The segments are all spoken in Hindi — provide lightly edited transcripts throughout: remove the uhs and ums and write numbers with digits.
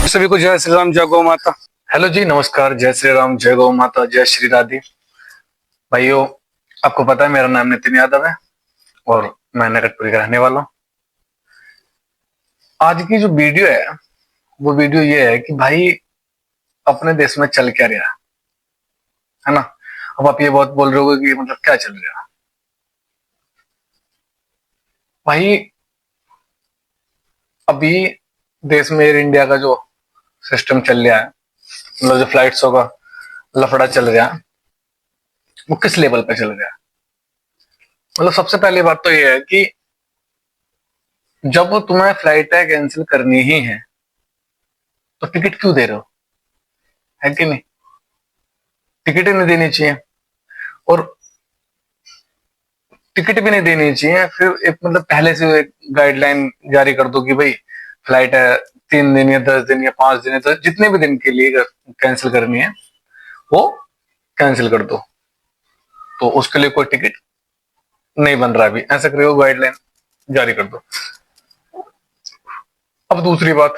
सभी को जय श्री राम, जय गौ माता। हेलो जी, नमस्कार, जय श्री राम, जय गौ माता, जय श्री राधे। भाइयों, आपको पता है मेरा नाम नितिन यादव है और मैं नगरपुरी का रहने वाला हूँ। आज की जो वीडियो है वो वीडियो ये है कि भाई अपने देश में चल क्या रहा है ना। अब आप ये बहुत बोल रहे हो कि मतलब क्या चल रहा है भाई। अभी देश में एयर इंडिया का जो सिस्टम चल रहा है, मतलब जो फ्लाइट्सों का लफड़ा चल रहा है, वो किस लेवल पे चल रहा है। मतलब सबसे पहली बात तो ये है कि जब तुम्हें फ्लाइट कैंसिल करनी ही है तो टिकट क्यों दे रहे हो, है कि नहीं। टिकट ही नहीं देनी चाहिए, और टिकट भी नहीं देनी चाहिए। फिर एक मतलब पहले से एक गाइडलाइन जारी कर दो कि भाई फ्लाइट है 3 दिन या 10 दिन या 5 दिन है, तो जितने भी दिन के लिए कैंसिल करनी है वो कैंसिल कर दो। तो उसके लिए कोई टिकट नहीं बन रहा, अभी ऐसा करिए, गाइडलाइन जारी कर दो। अब दूसरी बात,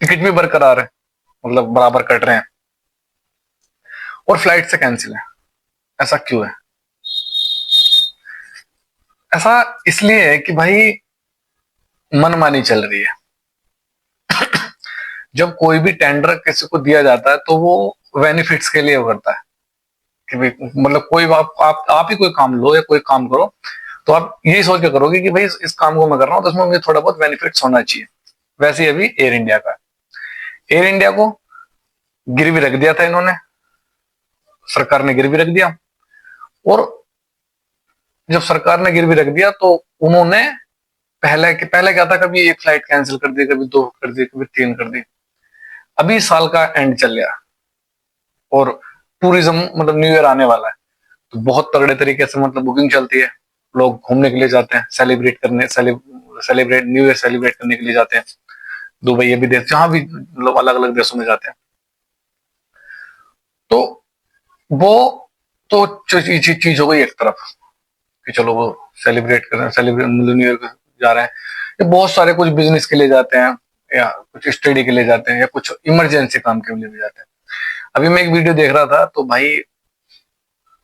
टिकट भी बरकरार है, मतलब बराबर कट रहे हैं और फ्लाइट से कैंसिल है। ऐसा क्यों है? ऐसा इसलिए है कि भाई मनमानी चल रही है। जब कोई भी टेंडर किसी को दिया जाता है तो वो बेनिफिट्स के लिए करता है कि भाई मतलब कोई आप ही कोई काम लो या कोई काम करो तो आप यही सोच के करोगे कि भाई इस काम को मैं कर रहा हूं तो इसमें मुझे थोड़ा बहुत बेनिफिट्स होना चाहिए। वैसे ही अभी एयर इंडिया का, एयर इंडिया को गिरवी रख दिया था इन्होंने, सरकार ने गिरवी रख दिया। और जब सरकार ने गिरवी रख दिया तो उन्होंने पहले क्या था, कभी एक फ्लाइट कैंसिल कर दी, कभी दो कर दी, कभी तीन कर दी। अभी साल का एंड चल गया और टूरिज्म मतलब न्यू ईयर आने वाला है, तो बहुत तगड़े तरीके से मतलब बुकिंग चलती है। लोग घूमने के लिए जाते हैं, सेलिब्रेट न्यू ईयर सेलिब्रेट करने के लिए जाते हैं। दुबई, अभी देश जहां भी लोग अलग अलग देशों में जाते हैं। तो वो तो चीज हो गई एक तरफ कि चलो वो सेलिब्रेट कर रहे हैं, सेलिब्रेट न्यू ईयर जा रहे हैं। ये बहुत सारे कुछ बिजनेस के लिए जाते हैं या कुछ स्टडी के लिए जाते हैं या कुछ इमरजेंसी काम के लिए भी जाते हैं। अभी मैं एक वीडियो देख रहा था तो भाई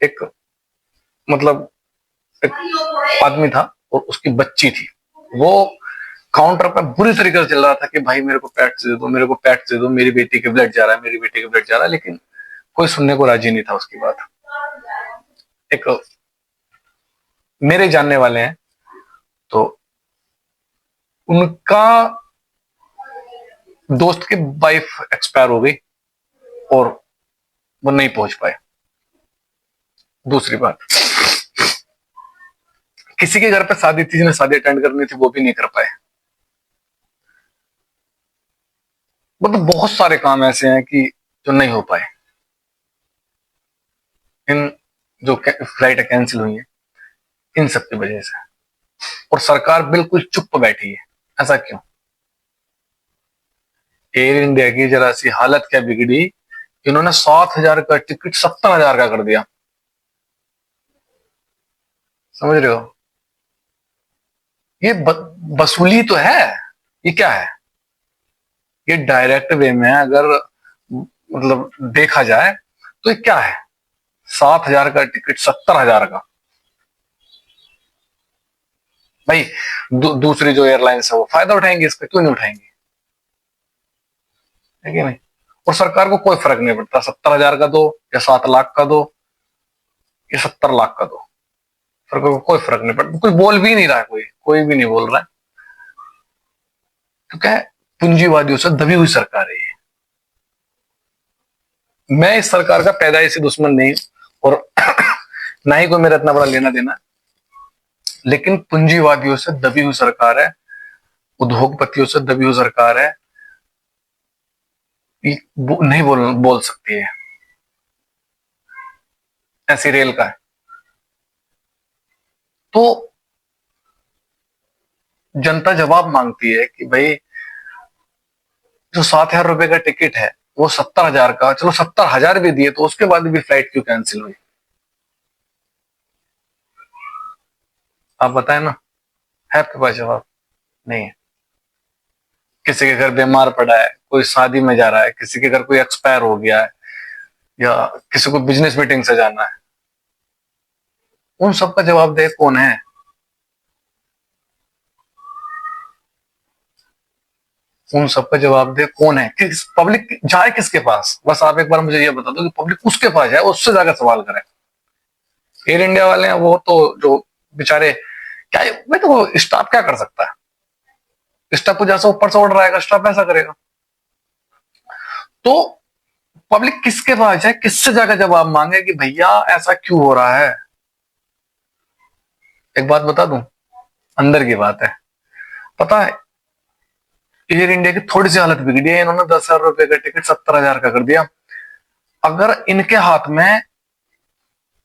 एक मतलब एक आदमी था और उसकी बच्ची थी। वो काउंटर पर बुरी तरीके से चल रहा था कि भाई मेरे को पैट्स दे दो, मेरे को पैट्स दे दो, मेरी बेटी के ब्लड जा रहा है, मेरी बेटी के ब्लड जा रहा है। लेकिन कोई सुनने को राजी नहीं था उसकी बात। एक मेरे जानने वाले हैं, तो उनका दोस्त की वाइफ एक्सपायर हो गई और वो नहीं पहुंच पाए। दूसरी बात, किसी के घर पे शादी थी, जिन्हें शादी अटेंड करनी थी, वो भी नहीं कर पाए। मतलब बहुत सारे काम ऐसे हैं कि जो नहीं हो पाए। इन जो फ्लाइट कैंसिल हुई है इन सब की वजह से, और सरकार बिल्कुल चुप बैठी है। ऐसा क्यों? एयर इंडिया की जरा सी हालत क्या बिगड़ी, इन्होंने 7,000 का टिकट 70,000 का कर दिया। समझ रहे हो? ये वसूली तो है। ये क्या है? ये डायरेक्ट वे में अगर मतलब देखा जाए तो ये क्या है? 7,000 का टिकट 70,000 का। भाई दूसरी जो एयरलाइंस है वो फायदा उठाएंगे इसका, क्यों नहीं उठाएंगे? है कि नहीं? और सरकार को कोई फर्क नहीं पड़ता 70,000 का दो या 7 लाख का दो या 70 लाख का दो। सरकार को कोई फर्क नहीं पड़ता, कोई बोल भी नहीं रहा है, कोई भी नहीं बोल रहा है। क्योंकि पूंजीवादियों से दबी हुई सरकार है ये। मैं इस सरकार का पैदाइशी दुश्मन नहीं और ना ही कोई मेरा इतना बड़ा लेना देना, लेकिन पूंजीवादियों से दबी हुई सरकार है, उद्योगपतियों से दबी हुई सरकार है। नहीं बोल सकती है, ऐसी रेल का है। तो जनता जवाब मांगती है कि भाई जो 7,000 रुपए का टिकट है वो 70,000 का, चलो 70,000 भी दिए तो उसके बाद भी फ्लाइट क्यों कैंसिल हुई? आप बताएं ना, है आपके पास जवाब? नहीं है। किसी के घर बीमार पड़ा है, कोई शादी में जा रहा है, किसी के घर कोई एक्सपायर हो गया है, या किसी को बिजनेस मीटिंग से जाना है, उन सबका जवाबदेह कौन है? उन सबका जवाबदेह कौन है? किस पब्लिक जाए किसके पास? बस आप एक बार मुझे ये बता दो कि पब्लिक उसके पास जाए, उससे जाकर सवाल करे। एयर इंडिया वाले हैं वो तो जो बेचारे, क्या भाई, तो वो स्टाफ क्या कर सकता है? स्टाफ को जैसा ऊपर से ऑर्डर आएगा स्टाफ ऐसा करेगा। तो पब्लिक किसके पास जाए, किससे जाकर जवाब मांगे कि भैया ऐसा क्यों हो रहा है? एक बात बता दूं, अंदर की बात है, पता है, एयर इंडिया की थोड़ी सी हालत बिगड़ी है, इन्होंने 10,000 रुपए का टिकट 70,000 का कर दिया। अगर इनके हाथ में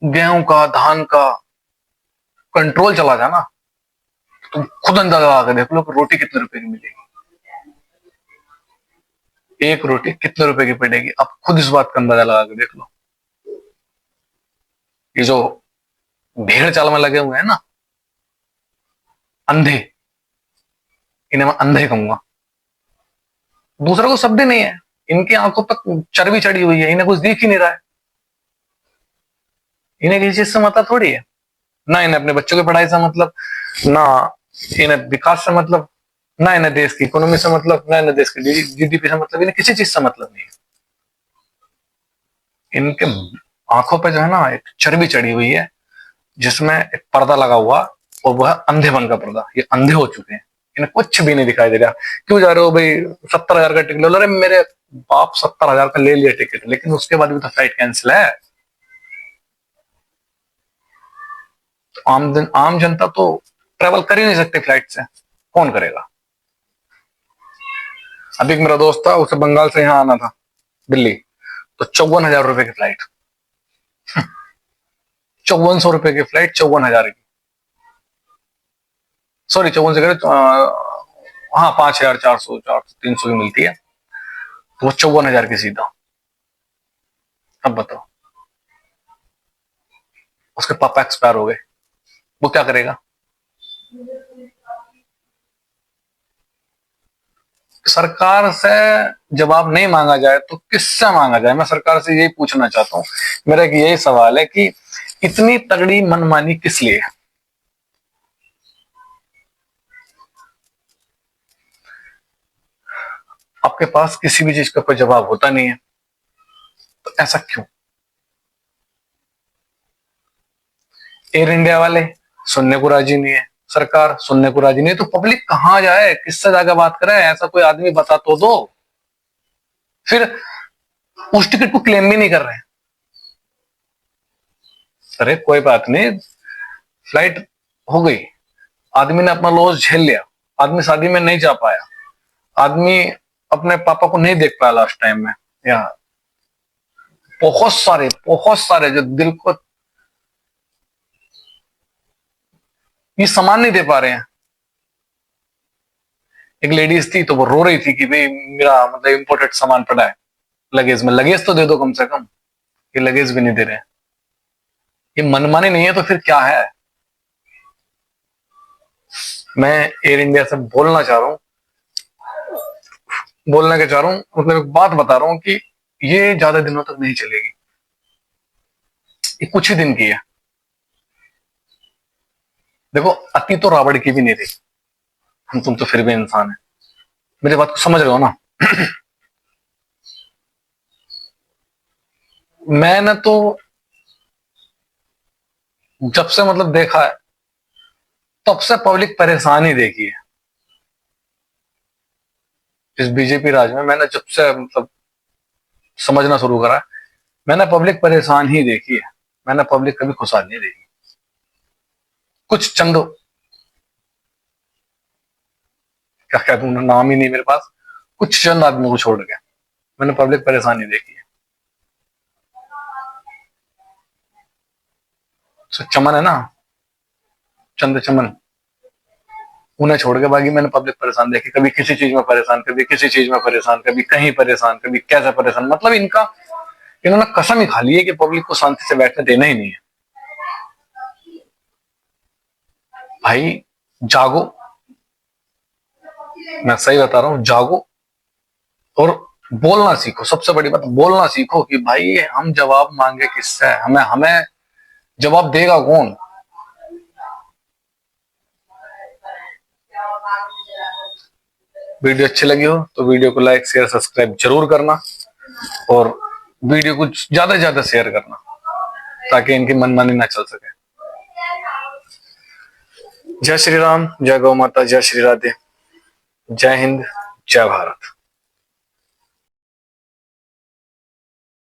गेहूं का, धान का कंट्रोल चला जाए ना, तो तुम खुद अंदाजा लगा देख लो कि रोटी कितने रुपए की मिलेगी, एक रोटी कितने रुपए की पड़ेगी। आप खुद इस बात का अंदाजा लगा के देख लो। ये जो भेड़ चाल में लगे हुए हैं ना, अंधे, इन्हें मैं अंधे कहूंगा, दूसरा को शब्द ही नहीं है। इनकी आंखों पर चर्बी चढ़ी हुई है, इन्हें कुछ दिख ही नहीं रहा है। इन्हें किसी चीज से मतलब थोड़ी है, ना इन्हें अपने बच्चों की पढ़ाई से मतलब, ना इन्हें विकास से मतलब, ना इन्हें देश की इकोनॉमी से मतलब, ना इन्हें देश की जीडीपी से मतलब, इन्हें किसी चीज से मतलब नहीं है। इनके आंखों पे जो है ना एक चर्बी चढ़ी हुई है, जिसमें एक पर्दा लगा हुआ, और वह अंधेपन का पर्दा। ये अंधे हो चुके हैं, इन्हें कुछ भी नहीं दिखाई दे रहा। क्यों जा रहे हो भाई? 70,000 का टिकट ले लो। अरे मेरे बाप, 70,000 का ले लिया टिकट, लेकिन उसके बाद भी तो फ्लाइट कैंसिल है। तो आम जनता तो ट्रेवल कर ही नहीं सकते फ्लाइट से, कौन करेगा? अभी एक मेरा दोस्त था, उसे बंगाल से यहाँ आना था दिल्ली, तो 54,000 रुपए की फ्लाइट, 5400 रुपए की फ्लाइट, 54,000 की, सॉरी 54 से करे, हाँ 5,400, 300 की मिलती है, तो वो 54,000 की सीधा। अब बताओ, उसके पापा एक्सपायर हो गए, वो क्या करेगा? सरकार से जवाब नहीं मांगा जाए तो किससे मांगा जाए? मैं सरकार से यही पूछना चाहता हूँ। मेरा एक यही सवाल है कि इतनी तगड़ी मनमानी किस लिए? आपके पास किसी भी चीज का कोई जवाब होता नहीं है, तो ऐसा क्यों? एयर इंडिया वाले सुनने को राजी नहीं है, सरकार सुनने को राजी नहीं है, तो पब्लिक कहां जाए, किससे जाकर बात करे? ऐसा कोई आदमी बता तो दो। फिर उस टिकट को क्लेम भी नहीं कर रहे हैं। अरे कोई बात नहीं, फ्लाइट हो गई, आदमी ने अपना लॉस झेल लिया, आदमी शादी में नहीं जा पाया, आदमी अपने पापा को नहीं देख पाया लास्ट टाइम में, या बहुत सारे जो दिल को ये सामान नहीं दे पा रहे हैं। एक लेडीज थी, तो वो रो रही थी कि भाई मेरा मतलब इम्पोर्टेड सामान पड़ा है लगेज में, लगेज तो दे दो कम से कम, ये लगेज भी नहीं दे रहे हैं। ये मनमानी नहीं है तो फिर क्या है? मैं एयर इंडिया से बोलना चाह रहा हूँ, बोलने के चाह रहा हूँ, मतलब एक बात बता रहा हूँ कि ये ज्यादा दिनों तक नहीं चलेगी, ये कुछ ही दिन की है। देखो, अति तो रावण की भी नहीं रही, हम तुम तो फिर भी इंसान है, मेरी बात को समझ रहे हो ना? मैंने तो जब से मतलब देखा है, तब से पब्लिक परेशान ही देखी है। इस बीजेपी राज में मैंने जब से मतलब समझना शुरू करा है, मैंने पब्लिक परेशान ही देखी है, मैंने पब्लिक कभी खुशहाल नहीं देखी। कुछ चंद, क्या कहता हूँ, नाम ही नहीं मेरे पास, कुछ चंद आदमियों को छोड़ के मैंने पब्लिक परेशान ही देखी है। तो चमन है ना, चंद चमन, उन्हें छोड़ के बाकी मैंने पब्लिक परेशान देखी। कभी किसी चीज में परेशान, कभी किसी चीज में परेशान, कभी कहीं परेशान, कभी कैसे परेशान, मतलब इनका, इन्होंने कसम ही खा ली है कि पब्लिक को शांति से बैठने देना ही नहीं है। भाई जागो, मैं सही बता रहा हूं, जागो, और बोलना सीखो, सबसे बड़ी बात बोलना सीखो कि भाई हम जवाब मांगे किससे, हमें हमें जवाब देगा कौन। वीडियो अच्छी लगी हो तो वीडियो को लाइक शेयर सब्सक्राइब जरूर करना, और वीडियो को ज्यादा से ज्यादा शेयर करना ताकि इनकी मनमानी ना चल सके। जय श्री राम, जय गौ माता, जय श्री राधे, जय हिंद, जय भारत।